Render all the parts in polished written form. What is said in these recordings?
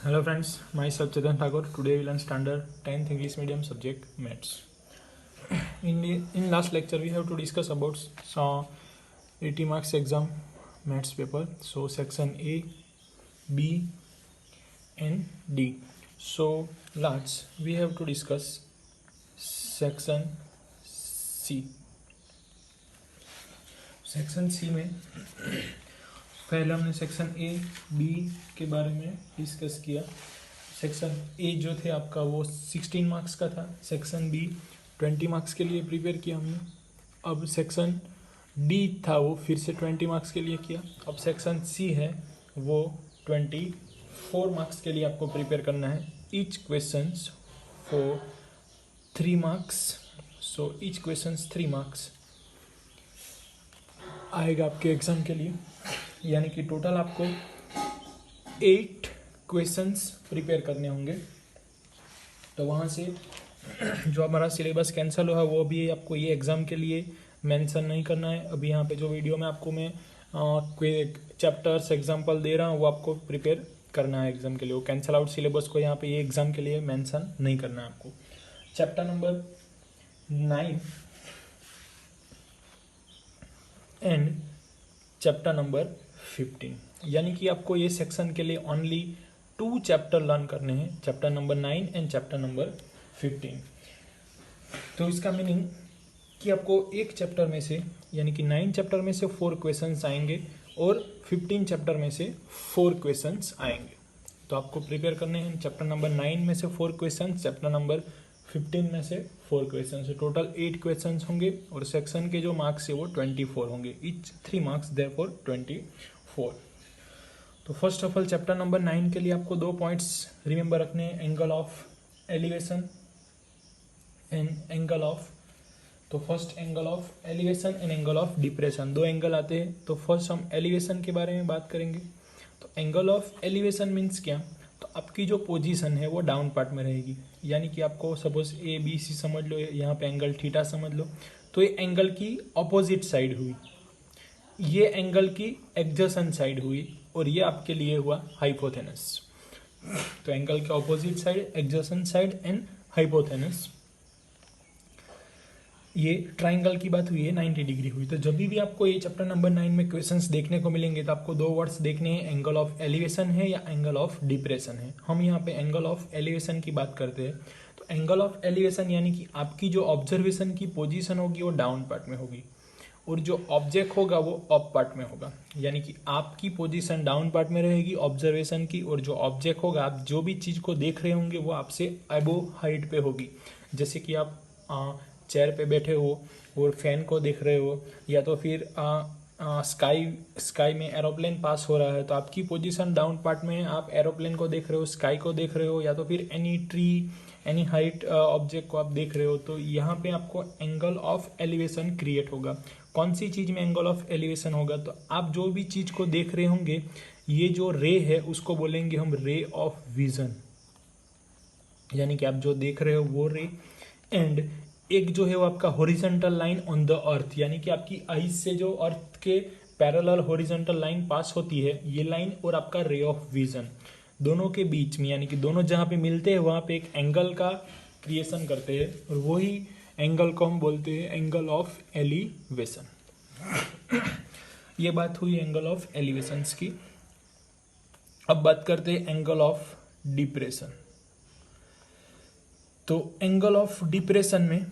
Hello friends, myself Chetan Thakur. Today we learn standard 10th English medium subject maths. In last lecture we have to discuss about 80 marks exam maths paper. So section A, B and D. So last we have to discuss section C. Section C में पहले हमने section A B के बारे में discuss किया. Section A जो थे आपका वो 16 मार्क्स का था. सेक्शन बी 20 मार्क्स के लिए प्रिपेयर किया हमने. अब सेक्शन डी था वो फिर से 20 मार्क्स के लिए किया. अब सेक्शन सी है वो 24 मार्क्स के लिए आपको प्रिपेयर करना है. Each questions for 3 marks. So each questions 3 marks आएगा आपके एग्ज़ाम के लिए. यानी कि टोटल आपको 8 क्वेश्चंस प्रिपेयर करने होंगे. तो वहाँ से जो हमारा सिलेबस कैंसिल हुआ वो भी आपको ये एग्ज़ाम के लिए मेंशन नहीं करना है. अभी यहाँ पे जो वीडियो में आपको मैं चैप्टर्स एग्जांपल दे रहा हूँ वो आपको प्रिपेयर करना है एग्ज़ाम के लिए. वो कैंसिल आउट सिलेबस को यहाँ पे ये एग्ज़ाम के लिए मेंशन नहीं करना है आपको. Chapter number 9 and chapter number 15. यानी कि आपको ये सेक्शन के लिए ओनली 2 चैप्टर लर्न करने हैं. Chapter number 9 and chapter number 15. तो इसका मीनिंग कि आपको एक चैप्टर में से यानी कि 9 चैप्टर में से 4 क्वेश्चंस आएंगे और 15 चैप्टर में से 4 क्वेश्चंस आएंगे. तो आपको प्रिपेयर करने हैं चैप्टर नंबर 9 में से 4 क्वेश्चंस, चैप्टर नंबर 15 में से 4 क्वेश्चन. टोटल 8 क्वेश्चन होंगे और सेक्शन के जो मार्क्स है वो 24 होंगे. Each 3 marks therefore 24. तो first of all chapter number 9 के लिए आपको 2 पॉइंट्स रिमेंबर रखने हैं. Angle of elevation and angle of. तो first angle of elevation and angle of depression. 2 angle आते हैं. तो फर्स्ट हम एलिवेशन के बारे में बात करेंगे. तो एंगल ऑफ एलिवेशन मीन्स क्या? तो आपकी जो पोजीशन है वो डाउन पार्ट में रहेगी. यानी कि आपको सपोज ए बी सी समझ लो, यहाँ पे एंगल थीटा समझ लो. तो ये एंगल की अपोजिट साइड हुई, ये एंगल की एडजेसेंट साइड हुई और ये आपके लिए हुआ हाइपोथेनस. तो एंगल के opposite side, adjacent side and hypotenuse. ये ट्राइंगल की बात हुई है, 90 डिग्री हुई. तो जब भी आपको ये चैप्टर नंबर 9 में क्वेश्चंस देखने को मिलेंगे तो आपको 2 वर्ड्स देखने हैं, एंगल ऑफ एलिवेशन है या एंगल ऑफ डिप्रेशन है. हम यहाँ पे एंगल ऑफ एलिवेशन की बात करते हैं. तो एंगल ऑफ एलिवेशन यानी कि आपकी जो ऑब्जर्वेशन की पोजीशन होगी वो डाउन पार्ट में होगी और जो ऑब्जेक्ट होगा वो अप पार्ट में होगा. यानी कि आपकी पोजीशन डाउन पार्ट में रहेगी ऑब्जर्वेशन की, और जो ऑब्जेक्ट होगा, आप जो भी चीज़ को देख रहे होंगे वो आपसे अबोव हाइट पे होगी. जैसे कि आप चेयर पे बैठे हो और फैन को देख रहे हो, या तो फिर स्काई में एरोप्लेन पास हो रहा है तो आपकी पोजीशन डाउन पार्ट में है. आप एरोप्लेन को देख रहे हो, स्काई को देख रहे हो, या तो फिर any tree any height object को आप देख रहे हो. तो यहाँ पे आपको एंगल ऑफ एलिवेशन क्रिएट होगा. कौन सी चीज़ में एंगल ऑफ एलिवेशन होगा? तो आप जो भी चीज़ को देख रहे होंगे, ये जो रे है उसको बोलेंगे हम रे ऑफ विजन. यानी कि आप जो देख रहे हो वो रे. एंड एक जो है वो आपका horizontal line on the earth, यानी कि आपकी आईज से जो अर्थ के पैरेलल हॉरिजॉन्टल लाइन पास होती है, ये लाइन और आपका रे ऑफ विजन दोनों के बीच में, यानी कि दोनों जहाँ पे मिलते हैं वहाँ पे एक एंगल का क्रिएशन करते हैं और वही एंगल को हम बोलते हैं एंगल ऑफ एलिवेशन. ये बात हुई एंगल ऑफ एलिवेशंस की. अब बात करते हैं एंगल ऑफ डिप्रेशन. तो एंगल ऑफ डिप्रेशन में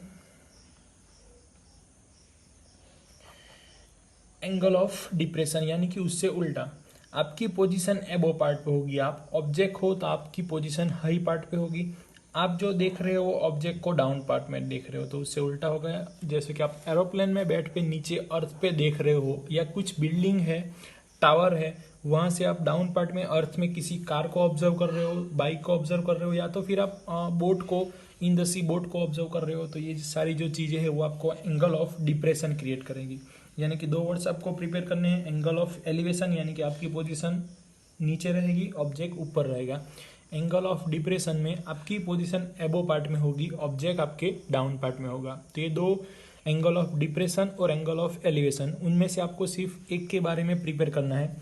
एंगल ऑफ डिप्रेशन यानी कि उससे उल्टा, आपकी पोजीशन एबो पार्ट पे होगी. आप ऑब्जेक्ट हो तो आपकी पोजीशन हाई पार्ट पे होगी. आप जो देख रहे हो ऑब्जेक्ट को डाउन पार्ट में देख रहे हो, तो उससे उल्टा हो गया. जैसे कि आप एरोप्लेन में बैठ के नीचे अर्थ पे देख रहे हो, या कुछ बिल्डिंग है, टावर है, वहाँ से आप डाउन पार्ट में अर्थ में किसी कार को ऑब्जर्व कर रहे हो, बाइक को ऑब्जर्व कर रहे हो, या तो फिर आप बोट को इन द सी बोट को ऑब्जर्व कर रहे हो. तो ये सारी जो चीज़ें हैं वो आपको एंगल ऑफ डिप्रेशन क्रिएट करेंगी. यानी कि 2 वर्ड्स आपको प्रिपेयर करने हैं. एंगल ऑफ एलिवेशन यानी कि आपकी पोजीशन नीचे रहेगी, ऑब्जेक्ट ऊपर रहेगा. एंगल ऑफ डिप्रेशन में आपकी पोजीशन एबो पार्ट में होगी, ऑब्जेक्ट आपके डाउन पार्ट में होगा. तो ये 2 एंगल ऑफ डिप्रेशन और एंगल ऑफ एलिवेशन, उनमें से आपको सिर्फ एक के बारे में प्रिपेयर करना है.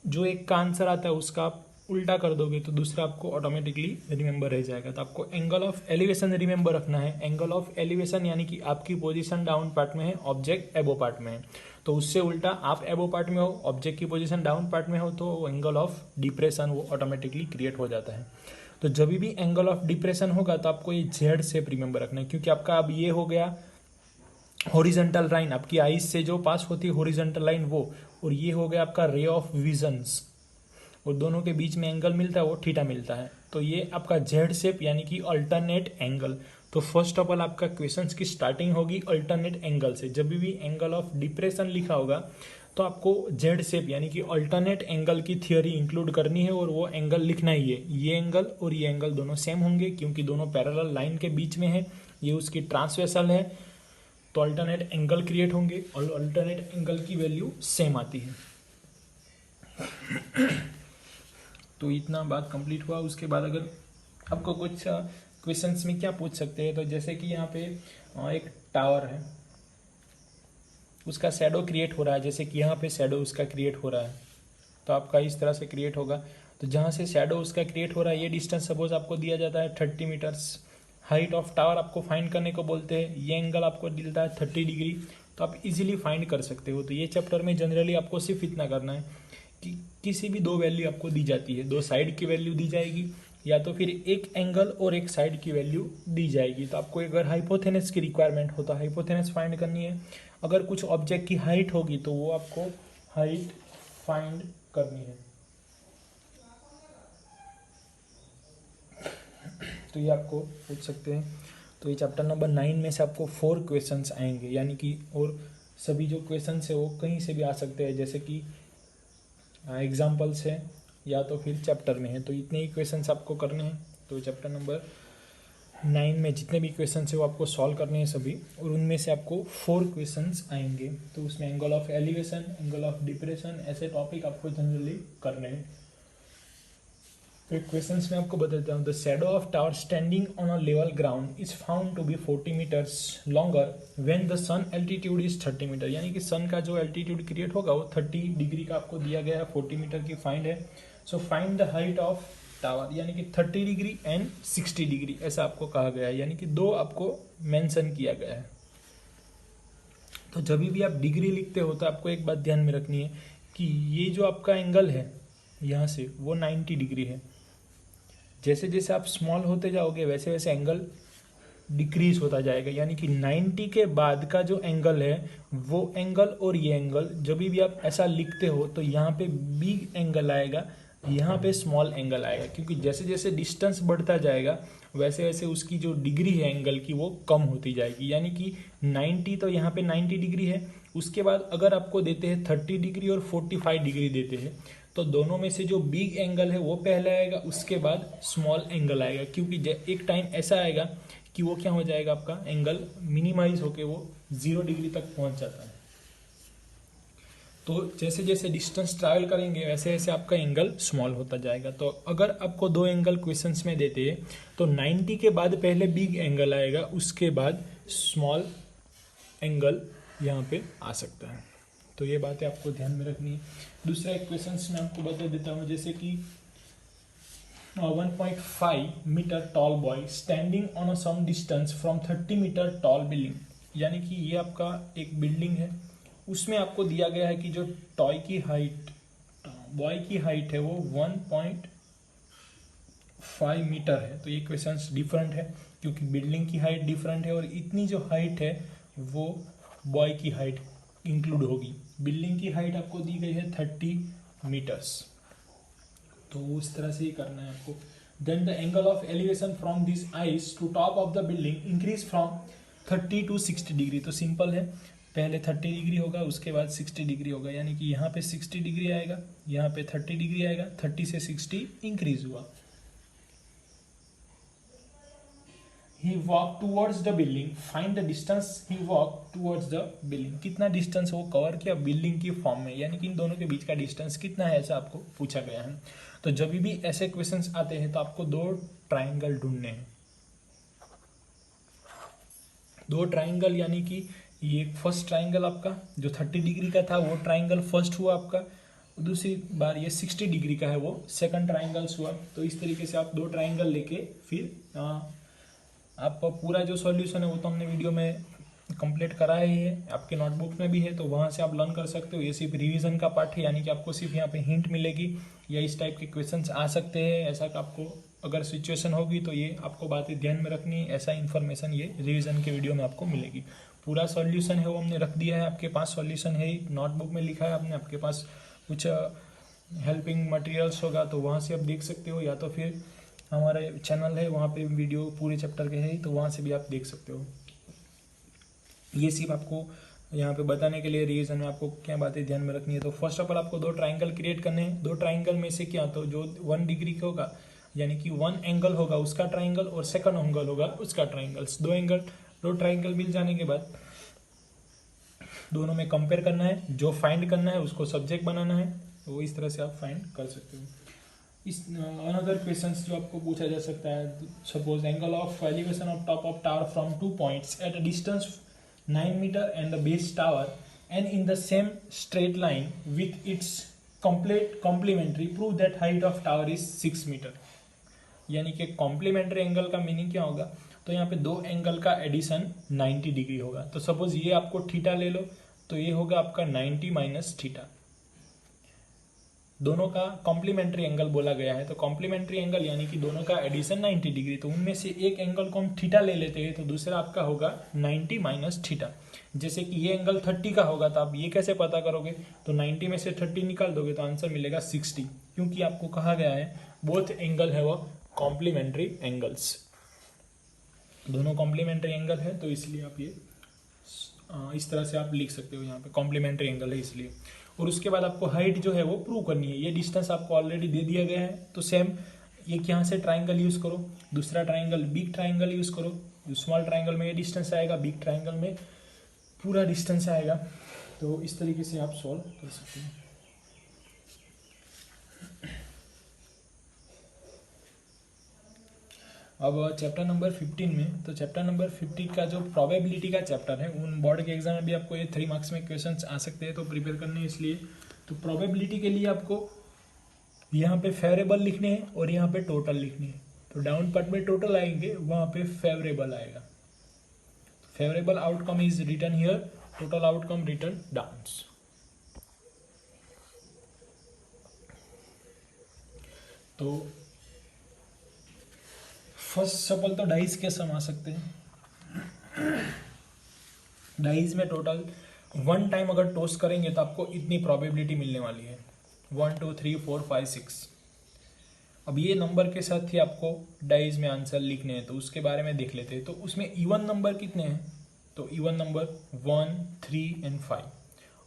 जो एक का आंसर आता है उसका आप उल्टा कर दोगे तो दूसरा आपको ऑटोमेटिकली रिमेंबर रह जाएगा। तो आपको एंगल ऑफ एलिवेशन रिमेंबर रखना है। एंगल ऑफ एलिवेशन यानी कि आपकी पोजीशन डाउन पार्ट में है, ऑब्जेक्ट एबो पार्ट में है, तो उससे उल्टा आप एबो पार्ट में हो, ऑब्जेक्ट की पोजीशन डाउन पार्ट में हो, तो एंगल ऑफ डिप्रेशन वो ऑटोमेटिकली क्रिएट हो जाता है। तो जब भी एंगल ऑफ डिप्रेशन होगा तो आपको ये जेड शेप रिमेंबर रखना है, क्योंकि आपका अब ये हो गया हॉरिजॉन्टल लाइन, आपकी आईज से जो पास होती है हॉरिजॉन्टल लाइन वो, और ये हो गया आपका रे ऑफ विजन्स, और दोनों के बीच में एंगल मिलता है वो थीटा मिलता है। तो ये आपका जेड शेप यानी कि अल्टरनेट एंगल। तो फर्स्ट ऑफ ऑल आपका क्वेश्चंस की स्टार्टिंग होगी अल्टरनेट एंगल से। जब भी एंगल ऑफ डिप्रेशन लिखा होगा तो आपको जेड शेप यानी कि अल्टरनेट एंगल की थियोरी इंक्लूड करनी है, और वो एंगल लिखना ही है। ये एंगल और ये एंगल दोनों सेम होंगे क्योंकि दोनों पैरेलल लाइन के बीच में है, ये उसकी ट्रांसवर्सल है, तो अल्टरनेट एंगल क्रिएट होंगे और अल्टरनेट एंगल की वैल्यू सेम आती है। तो इतना बात कंप्लीट हुआ। उसके बाद अगर आपको कुछ क्वेश्चंस में क्या पूछ सकते हैं, तो जैसे कि यहाँ पे एक टावर है, उसका शैडो क्रिएट हो रहा है, जैसे कि यहाँ पे शैडो उसका क्रिएट हो रहा है, तो आपका इस तरह से क्रिएट होगा। तो जहाँ से शैडो उसका क्रिएट हो रहा है, ये डिस्टेंस सपोज आपको दिया जाता है 30 मीटर्स। हाइट ऑफ टावर आपको फाइंड करने को बोलते हैं, ये एंगल आपको मिलता है 30 डिग्री, तो आप इजीली फाइंड कर सकते हो। तो ये चैप्टर में जनरली आपको सिर्फ इतना करना है कि किसी भी दो वैल्यू आपको दी जाती है, दो साइड की वैल्यू दी जाएगी या तो फिर एक एंगल और एक साइड की वैल्यू दी जाएगी। तो आपको अगर हाइपोथेनस की रिक्वायरमेंट हो तो हाइपोथेनस फाइंड करनी है, अगर कुछ ऑब्जेक्ट की हाइट होगी तो वो आपको हाइट फाइंड करनी है। तो ये आपको पूछ सकते हैं। तो ये चैप्टर नंबर 9 में से आपको 4 क्वेश्चंस आएंगे, यानी कि और सभी जो क्वेश्चंस है वो कहीं से भी आ सकते हैं, जैसे कि एग्जाम्पल्स है या तो फिर चैप्टर में है। तो इतने ही क्वेश्चंस आपको करने हैं। तो चैप्टर नंबर 9 में जितने भी क्वेश्चंस है वो आपको सॉल्व करने हैं सभी, और उनमें से आपको 4 क्वेश्चंस आएंगे। तो उसमें angle of elevation, angle of depression, ऐसे टॉपिक आपको जनरली करने हैं। तो क्वेश्चंस में आपको बताता हूँ। The shadow of tower standing on a level ground is found to be 40 metres longer when the sun altitude is 30 metre, यानी कि सन का जो एल्टीट्यूड क्रिएट होगा वो 30 डिग्री का आपको दिया गया है, 40 मीटर की फाइंड है। So find the height of tower, यानी कि 30 डिग्री एंड 60 डिग्री ऐसा आपको कहा गया है, यानी कि दो आपको मेंशन किया गया है। तो जब भी आप डिग्री लिखते हो तो आपको एक बात ध्यान में रखनी है कि ये जो आपका एंगल है यहाँ से वो 90 डिग्री है। जैसे जैसे आप स्मॉल होते जाओगे वैसे वैसे एंगल डिक्रीज होता जाएगा, यानी कि 90 के बाद का जो एंगल है वो एंगल और ये एंगल जब भी आप ऐसा लिखते हो तो यहाँ पे बिग एंगल आएगा, यहाँ पे स्मॉल एंगल आएगा, क्योंकि जैसे जैसे डिस्टेंस बढ़ता जाएगा वैसे वैसे उसकी जो डिग्री है एंगल की वो कम होती जाएगी। यानी कि 90 तो यहाँ पे 90 डिग्री है, उसके बाद अगर आपको देते हैं 30 डिग्री और 45 डिग्री देते हैं तो दोनों में से जो बिग एंगल है वो पहले आएगा, उसके बाद स्मॉल एंगल आएगा, क्योंकि एक टाइम ऐसा आएगा कि वो क्या हो जाएगा, आपका एंगल मिनिमाइज होके वो 0 डिग्री तक पहुंच जाता है। तो जैसे जैसे डिस्टेंस ट्रैवल करेंगे वैसे वैसे आपका एंगल स्मॉल होता जाएगा। तो अगर आपको दो एंगल क्वेश्चंस में देते हैं तो 90 के बाद पहले बिग एंगल आएगा, उसके बाद स्मॉल एंगल यहाँ पे आ सकता है। तो ये बातें आपको ध्यान में रखनी है। दूसरा एक क्वेश्चन मैं आपको बता देता हूँ, जैसे कि 1.5 metre tall boy standing on a some distance from 30 metre tall building, यानी कि ये आपका एक बिल्डिंग है, उसमें आपको दिया गया है कि जो टॉय की हाइट, बॉय की हाइट है वो 1.5 मीटर है। तो ये क्वेश्चन डिफरेंट है क्योंकि बिल्डिंग की हाइट डिफरेंट है और इतनी जो हाइट है वो बॉय की हाइट इंक्लूड होगी। बिल्डिंग की हाइट आपको दी गई है 30 मीटर्स, तो उस तरह से ही करना है आपको। Then the angle of elevation from this eyes to top of the building increase from 30 to 60 degree. तो सिंपल है, पहले 30 डिग्री होगा उसके बाद 60 डिग्री होगा, यानी कि यहाँ पे 60 डिग्री आएगा, यहाँ पे 30 डिग्री आएगा, 30 से 60 इंक्रीज हुआ। He walked towards the building. Find the distance he walked towards the building. कितना डिस्टेंस वो कवर किया बिल्डिंग की फॉर्म में, यानी कि इन दोनों के बीच का डिस्टेंस कितना है ऐसा आपको पूछा गया है। तो जब भी ऐसे क्वेश्चंस आते हैं तो आपको दो ट्राइंगल ढूंढने हैं। दो ट्राइंगल यानी कि ये फर्स्ट ट्राइंगल आपका जो 30 डिग्री का था वो ट्राइंगल फर्स्ट हुआ आपका, दूसरी बार ये 60 डिग्री का है, वो सेकंड ट्राइंगल्स हुआ। तो इस तरीके से आप 2 ट्राइंगल लेके फिर आप पूरा जो सॉल्यूशन है वो तो हमने वीडियो में कंप्लीट करा ही है, आपके नोटबुक में भी है, तो वहाँ से आप लर्न कर सकते हो। ये सिर्फ रिवीजन का पार्ट है, यानी कि आपको सिर्फ यहाँ पे हिंट मिलेगी या इस टाइप के क्वेश्चंस आ सकते हैं, ऐसा कि आपको अगर सिचुएशन होगी तो ये आपको बातें ध्यान में रखनी है, ऐसा इन्फॉर्मेशन ये रिवीजन के वीडियो में आपको मिलेगी। पूरा सॉल्यूशन है वो हमने रख दिया है, आपके पास सॉल्यूशन है, नोटबुक में लिखा है आपने, आपके पास कुछ हेल्पिंग मटेरियल्स होगा तो वहाँ से आप देख सकते हो, या तो फिर हमारे चैनल है वहाँ पे वीडियो पूरे चैप्टर के है तो वहाँ से भी आप देख सकते हो। ये सिर्फ आपको यहाँ पे बताने के लिए रिवीजन में आपको क्या बातें ध्यान में रखनी है। तो फर्स्ट ऑफ ऑल आपको 2 ट्राइंगल क्रिएट करने हैं। 2 ट्राइंगल में से क्या, तो जो 1 डिग्री का होगा यानी कि 1 एंगल होगा उसका ट्राइंगल और सेकंड एंगल होगा उसका ट्राइंगल्स। 2 ट्राइंगल मिल जाने के बाद दोनों में कंपेयर करना है, जो फाइंड करना है उसको सब्जेक्ट बनाना है, तो इस तरह से आप फाइंड कर सकते हो। इस अनदर क्वेश्चंस जो आपको पूछा जा सकता है, suppose angle of elevation of top of tower from 2 points at a distance 9 meter and the base tower and in the same straight line with its complete complementary, prove that height of tower is 6 meter। यानी कि complementary angle का meaning क्या होगा, तो यहाँ पे 2 angle का addition 90 degree होगा। तो सपोज ये आपको थीटा ले लो तो ये होगा आपका 90 माइनस थीटा, दोनों का कॉम्प्लीमेंट्री एंगल बोला गया है। तो कॉम्प्लीमेंट्री एंगल यानी कि दोनों का एडिशन 90 डिग्री, तो उनमें से एक एंगल को हम थीटा ले लेते हैं तो दूसरा आपका होगा 90 माइनस थीटा। जैसे कि ये एंगल 30 का होगा तो आप ये कैसे पता करोगे, तो 90 में से 30 निकाल दोगे तो आंसर मिलेगा 60, क्योंकि आपको कहा गया है बोथ एंगल है वो कॉम्प्लीमेंट्री एंगल्स, दोनों कॉम्प्लीमेंट्री एंगल है, तो इसलिए आप ये इस तरह से आप लिख सकते हो, यहाँ पे कॉम्प्लीमेंट्री एंगल है इसलिए। और उसके बाद आपको हाइट जो है वो प्रूव करनी है। ये डिस्टेंस आपको ऑलरेडी दे दिया गया है, तो सेम एक यहाँ से ट्राइंगल यूज करो, दूसरा ट्राइंगल बिग ट्राइंगल यूज करो। स्मॉल ट्राइंगल में ये डिस्टेंस आएगा, बिग ट्राइंगल में पूरा डिस्टेंस आएगा। तो इस तरीके से आप सॉल्व कर सकते हैं। अब चैप्टर नंबर 15 में, तो चैप्टर नंबर 15 का जो प्रोबेबिलिटी का चैप्टर है, उन बोर्ड के एग्जाम में भी आपको ये 3 मार्क्स में क्वेश्चंस आ सकते हैं, तो प्रिपेयर करने हैं इसलिए। तो प्रोबेबिलिटी के लिए आपको यहाँ पे फेवरेबल लिखने हैं और यहाँ पे टोटल लिखने हैं। तो डाउन पार्ट में टोटल आएंगे, वहाँ पे फेवरेबल आएगा। Favourable outcome is written here, total outcome written down. तो फर्स्ट सफल तो डाइस के सम आ सकते हैं। डाइस में टोटल 1 टाइम अगर टॉस करेंगे तो आपको इतनी प्रोबेबिलिटी मिलने वाली है, 1 2 3 4 5 6। अब ये नंबर के साथ ही आपको डाइस में आंसर लिखने हैं, तो उसके बारे में देख लेते हैं। तो उसमें इवन नंबर कितने हैं, तो even number 1 3 and 5।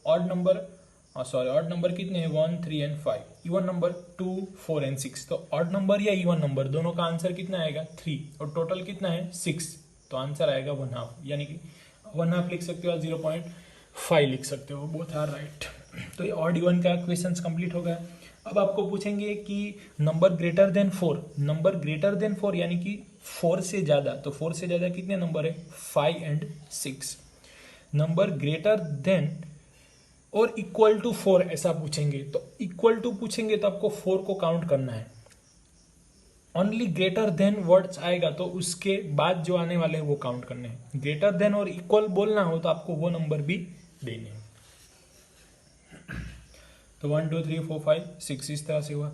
Odd number odd number कितने हैं, 1 3 एंड 5। Even number 2 4 and 6। तो ऑड नंबर या इवन नंबर दोनों का आंसर कितना आएगा, 3, और टोटल कितना है 6, तो आंसर आएगा 1/2, यानी कि 1/2 लिख सकते हो, 0.5 लिख सकते हो, बोथ आर राइट। तो ये ऑड इवन का क्वेश्चंस कंप्लीट हो गया। अब आपको पूछेंगे कि number greater than 4, number greater than 4 यानी कि 4 से ज्यादा, तो 4 से ज्यादा कितने नंबर है, 5 एंड 6। नंबर ग्रेटर देन और इक्वल टू 4 ऐसा पूछेंगे, तो इक्वल टू पूछेंगे तो आपको 4 को काउंट करना है। ओनली ग्रेटर देन वर्ड्स आएगा तो उसके बाद जो आने वाले हैं वो काउंट करने हैं। ग्रेटर देन और इक्वल बोलना हो तो आपको वो नंबर भी देने हैं। तो 1 2 3 4 5 6 इस तरह से हुआ,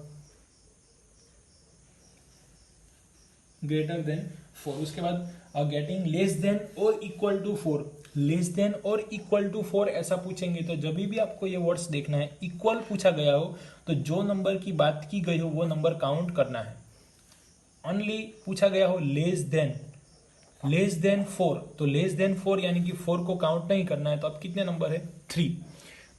ग्रेटर देन 4। उसके बाद गेटिंग लेस देन और इक्वल टू 4, लेस देन और इक्वल टू 4 ऐसा पूछेंगे तो जब भी आपको ये वर्ड्स देखना है, इक्वल पूछा गया हो तो जो नंबर की बात की गई हो वो नंबर काउंट करना है। ओनली पूछा गया हो लेस देन 4, तो लेस देन 4 यानी कि 4 को काउंट नहीं करना है, तो अब कितने नंबर है, 3।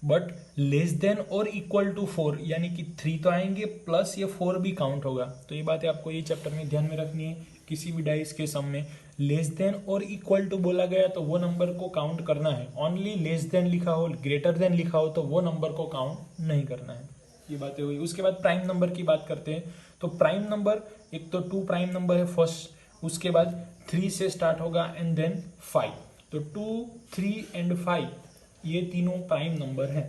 बट लेस देन और इक्वल टू 4 यानी कि 3 तो आएंगे प्लस ये 4 भी काउंट होगा। तो ये बातें आपको ये चैप्टर में ध्यान में रखनी है। किसी भी डाइस के सम में लेस देन और इक्वल टू बोला गया तो वो नंबर को काउंट करना है। ओनली लेस देन लिखा हो, ग्रेटर देन लिखा हो तो वो नंबर को काउंट नहीं करना है। ये बातें हुई। उसके बाद प्राइम नंबर की बात करते हैं। तो प्राइम नंबर एक तो 2 प्राइम नंबर है फर्स्ट, उसके बाद 3 से स्टार्ट होगा एंड देन 5। तो 2 3 एंड 5 ये तीनों प्राइम नंबर हैं।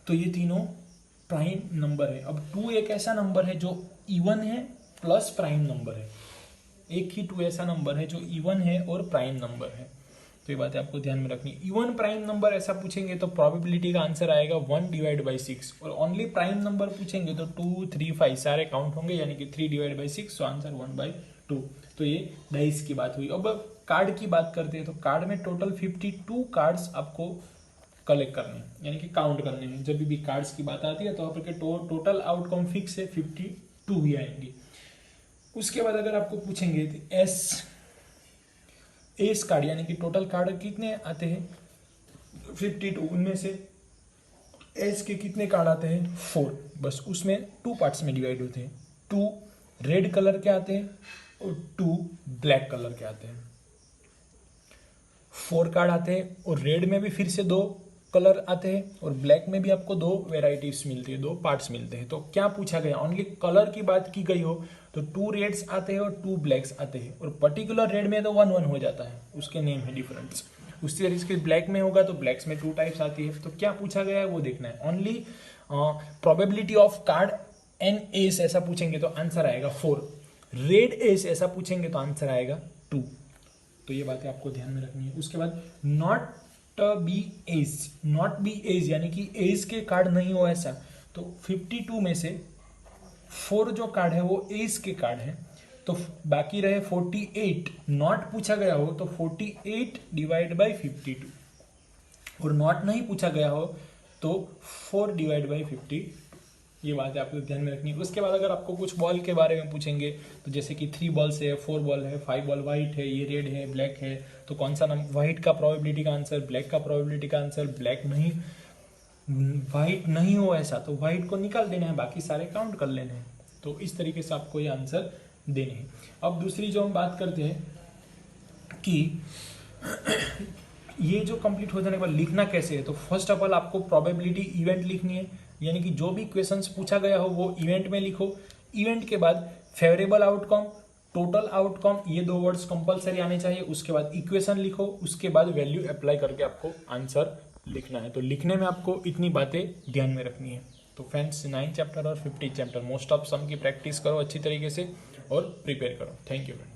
तो ये तीनों प्राइम नंबर है। अब 2 एक ऐसा नंबर है जो इवन है प्लस प्राइम नंबर है। एक ही 2 ऐसा नंबर है जो इवन है और प्राइम नंबर है। तो ये बात आपको ध्यान में रखनी है। इवन प्राइम नंबर ऐसा पूछेंगे तो प्रोबेबिलिटी का आंसर आएगा 1/6, और ओनली प्राइम नंबर पूछेंगे तो 2, 3, 5 सारे काउंट होंगे, यानी कि 3/6, तो आंसर 1/2। तो ये डाइस की बात हुई। अब कार्ड की बात करते हैं तो कार्ड में टोटल 52 कार्ड्स आपको कलेक्ट करने हैं, यानी कि काउंट करने हैं। जब भी कार्ड्स की बात आती है तो आपके टोटल आउटकम फिक्स है, 52 ही आएंगे। उसके बाद अगर आपको पूछेंगे तो एस कार्ड, यानी कि टोटल कार्ड कितने आते हैं 52, उनमें से एस के कितने कार्ड आते हैं 4। बस उसमें 2 पार्ट्स में डिवाइड होते हैं। 2 रेड कलर के आते हैं और 2 ब्लैक कलर के आते हैं। 4 कार्ड आते हैं और रेड में भी फिर से 2 कलर आते हैं और ब्लैक में भी आपको 2 वेराइटीज मिलती है, 2 पार्ट्स मिलते हैं। तो क्या पूछा गया, ओनली कलर की बात की गई हो तो 2 रेड्स आते हैं और 2 ब्लैक्स आते हैं, और पर्टिकुलर रेड में तो 1-1 हो जाता है, उसके नेम है डिफरेंस। उसी तरीके से ब्लैक में होगा तो ब्लैक्स में 2 टाइप्स आती है। तो क्या पूछा गया है वो देखना है। Only probability of card an ace ऐसा पूछेंगे तो आंसर आएगा 4। रेड एस ऐसा पूछेंगे तो आंसर आएगा 2। तो ये बातें आपको ध्यान में रखनी है। उसके बाद not be edge, not be edge यानी कि एज के कार्ड नहीं हो ऐसा, तो 52 में से 4 जो कार्ड है वो एज के कार्ड है, तो बाकी रहे 48। नॉट पूछा गया हो तो 48/52, और नॉट नहीं पूछा गया हो तो 4/52। ये बात है आपको ध्यान में रखनी है। उसके बाद अगर आपको कुछ बॉल के बारे में पूछेंगे तो जैसे कि 3 बॉल्स है, 4 बॉल है, 5 बॉल व्हाइट है, ये रेड है, ब्लैक है, तो कौन सा नंबर व्हाइट का प्रोबेबिलिटी का आंसर, ब्लैक का प्रोबेबिलिटी का आंसर, ब्लैक नहीं व्हाइट नहीं हो ऐसा तो व्हाइट को निकाल देना है, बाकी सारे काउंट कर लेने हैं। तो इस तरीके से आपको ये आंसर देने हैं। अब दूसरी जो हम बात करते हैं कि ये जो कंप्लीट हो जाने के बाद लिखना कैसे है, तो फर्स्ट ऑफ ऑल आपको प्रोबेबिलिटी इवेंट लिखनी है, यानी कि जो भी क्वेश्चंस पूछा गया हो वो इवेंट में लिखो। इवेंट के बाद फेवरेबल आउटकम, टोटल आउटकम, ये 2 वर्ड्स कंपलसरी आने चाहिए। उसके बाद इक्वेशन लिखो, उसके बाद वैल्यू अप्लाई करके आपको आंसर लिखना है। तो लिखने में आपको इतनी बातें ध्यान में रखनी है। तो फ्रेंड्स 9 चैप्टर और 50 चैप्टर मोस्ट ऑफ सम की प्रैक्टिस करो अच्छी तरीके से और प्रिपेयर करो। Thank you friend.